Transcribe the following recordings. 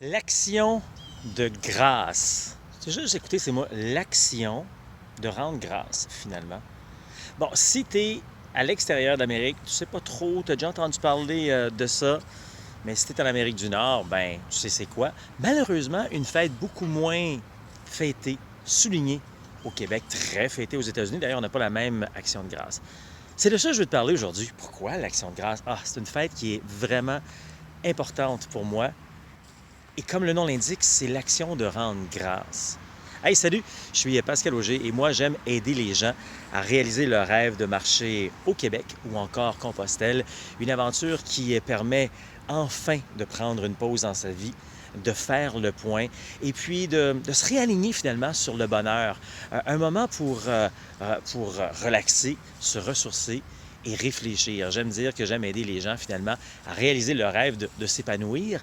L'action de grâce. C'est juste écouter ces mots. L'action de rendre grâce, finalement. Bon, si tu es à l'extérieur d'Amérique, tu sais pas trop, tu as déjà entendu parler de ça, mais si tu es en Amérique du Nord, ben, tu sais c'est quoi. Malheureusement, une fête beaucoup moins fêtée, soulignée au Québec, très fêtée aux États-Unis. D'ailleurs, on n'a pas la même action de grâce. C'est de ça que je veux te parler aujourd'hui. Pourquoi l'action de grâce? Ah, c'est une fête qui est vraiment importante pour moi. Et comme le nom l'indique, c'est l'action de rendre grâce. Hey, salut, je suis Pascal Auger et moi, j'aime aider les gens à réaliser leur rêve de marcher au Québec ou encore Compostelle. Une aventure qui permet enfin de prendre une pause dans sa vie, de faire le point et puis de se réaligner finalement sur le bonheur. Un moment pour relaxer, se ressourcer et réfléchir. J'aime dire que j'aime aider les gens finalement à réaliser leur rêve de s'épanouir.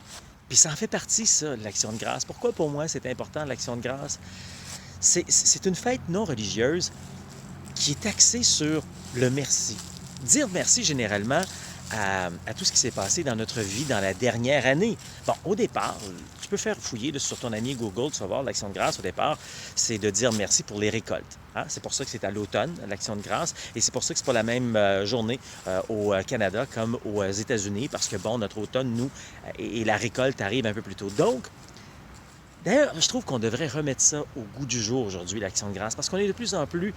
Puis ça en fait partie, ça, de l'action de grâce. Pourquoi pour moi c'est important, l'action de grâce? C'est une fête non religieuse qui est axée sur le merci. Dire merci généralement à tout ce qui s'est passé dans notre vie dans la dernière année. Bon, au départ, tu peux faire fouiller là, sur ton ami Google, tu vas voir l'action de grâce au départ, c'est de dire merci pour les récoltes. Hein? C'est pour ça que c'est à l'automne, l'action de grâce, et c'est pour ça que c'est pas la même journée au Canada comme aux États-Unis, parce que bon, notre automne, nous, et la récolte arrive un peu plus tôt. Donc, d'ailleurs, je trouve qu'on devrait remettre ça au goût du jour aujourd'hui, l'action de grâce, parce qu'on est de plus en plus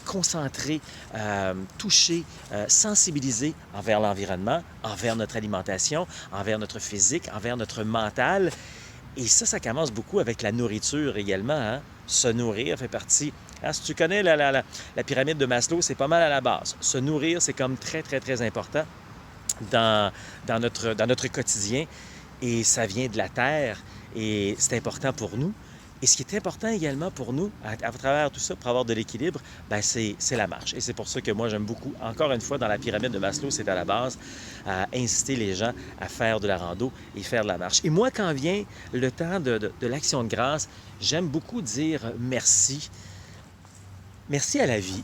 concentré, touché, sensibilisé envers l'environnement, envers notre alimentation, envers notre physique, envers notre mental. Et ça commence beaucoup avec la nourriture également. Hein? Se nourrir fait partie. Hein, si tu connais la pyramide de Maslow, c'est pas mal à la base. Se nourrir, c'est comme très, très, très important dans, dans notre quotidien. Et ça vient de la terre. Et c'est important pour nous. Et ce qui est important également pour nous, à travers tout ça, pour avoir de l'équilibre, ben c'est la marche. Et c'est pour ça que moi, j'aime beaucoup, encore une fois, dans la pyramide de Maslow, c'est à la base, à inciter les gens à faire de la rando et faire de la marche. Et moi, quand vient le temps de l'action de grâce, j'aime beaucoup dire merci. Merci à la vie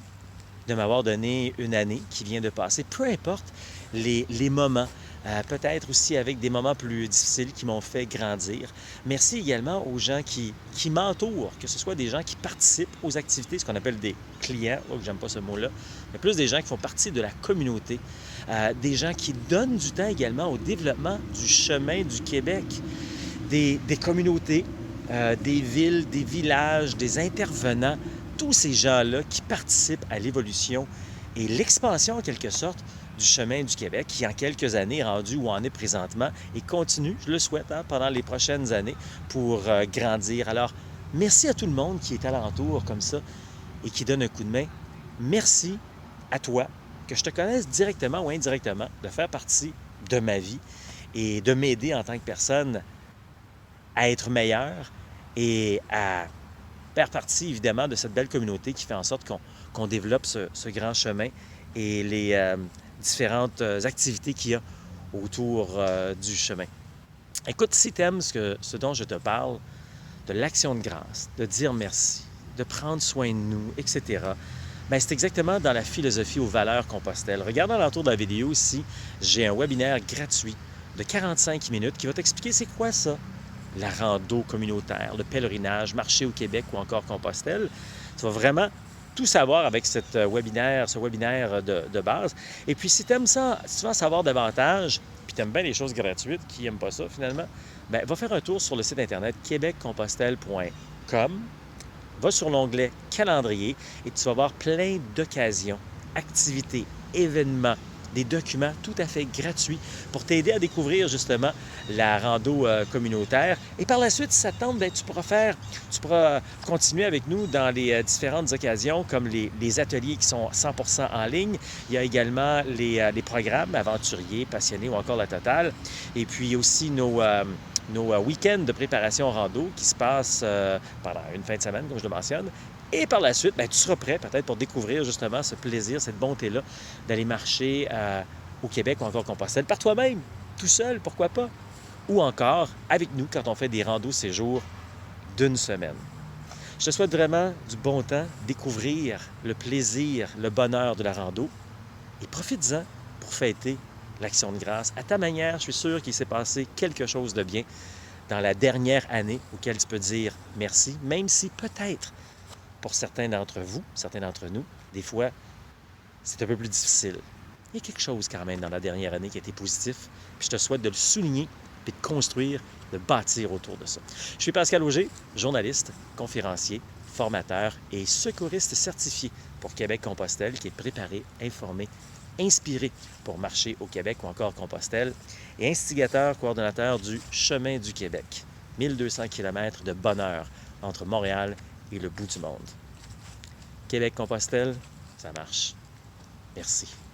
de m'avoir donné une année qui vient de passer, peu importe les moments, peut-être aussi avec des moments plus difficiles qui m'ont fait grandir. Merci également aux gens qui m'entourent, que ce soit des gens qui participent aux activités, ce qu'on appelle des clients, oh, j'aime pas ce mot-là, mais plus des gens qui font partie de la communauté, des gens qui donnent du temps également au développement du chemin du Québec, des communautés, des villes, des villages, des intervenants, tous ces gens-là qui participent à l'évolution et l'expansion, en quelque sorte, du chemin du Québec, qui en quelques années est rendu où on est présentement et continue, je le souhaite, hein, pendant les prochaines années pour grandir. Alors, merci à tout le monde qui est alentour comme ça et qui donne un coup de main. Merci à toi, que je te connaisse directement ou indirectement, de faire partie de ma vie et de m'aider en tant que personne à être meilleur et à faire partie, évidemment, de cette belle communauté qui fait en sorte qu'on développe ce grand chemin et les différentes activités qu'il y a autour du chemin. Écoute, si tu aimes ce dont je te parle, de l'action de grâce, de dire merci, de prendre soin de nous, etc., bien, c'est exactement dans la philosophie aux valeurs Compostelle. Regarde dans l'entour de la vidéo ici, j'ai un webinaire gratuit de 45 minutes qui va t'expliquer c'est quoi ça, la rando communautaire, le pèlerinage, marcher au Québec ou encore Compostelle. Tu vas vraiment tout savoir avec ce webinaire de base. Et puis, si tu aimes ça, si tu veux en savoir davantage, puis tu aimes bien les choses gratuites, qui n'aiment pas ça finalement, bien, va faire un tour sur le site internet québeccompostelle.com. Va sur l'onglet calendrier et tu vas voir plein d'occasions, activités, événements, des documents tout à fait gratuits pour t'aider à découvrir justement la rando communautaire. Et par la suite, si ça te tente, bien, tu pourras continuer avec nous dans les différentes occasions, comme les ateliers qui sont 100% en ligne. Il y a également les programmes aventuriers, passionnés ou encore la totale. Et puis aussi nos week-ends de préparation rando qui se passent pendant une fin de semaine, comme je le mentionne. Et par la suite, bien, tu seras prêt peut-être pour découvrir justement ce plaisir, cette bonté-là d'aller marcher au Québec ou encore Compostelle par toi-même, tout seul, pourquoi pas, ou encore avec nous quand on fait des randos séjours d'une semaine. Je te souhaite vraiment du bon temps, découvrir le plaisir, le bonheur de la rando et profite-en pour fêter l'action de grâce. À ta manière, je suis sûr qu'il s'est passé quelque chose de bien dans la dernière année auquel tu peux dire merci, même si peut-être pour certains d'entre vous, certains d'entre nous, des fois, c'est un peu plus difficile. Il y a quelque chose quand même dans la dernière année qui a été positif, puis je te souhaite de le souligner, puis de construire, de bâtir autour de ça. Je suis Pascal Auger, journaliste, conférencier, formateur et secouriste certifié pour Québec-Compostelle, qui est préparé, informé, inspiré pour marcher au Québec ou encore Compostelle, et instigateur, coordonnateur du Chemin du Québec. 1200 km de bonheur entre Montréal et le bout du monde. Québec-Compostelle, ça marche. Merci.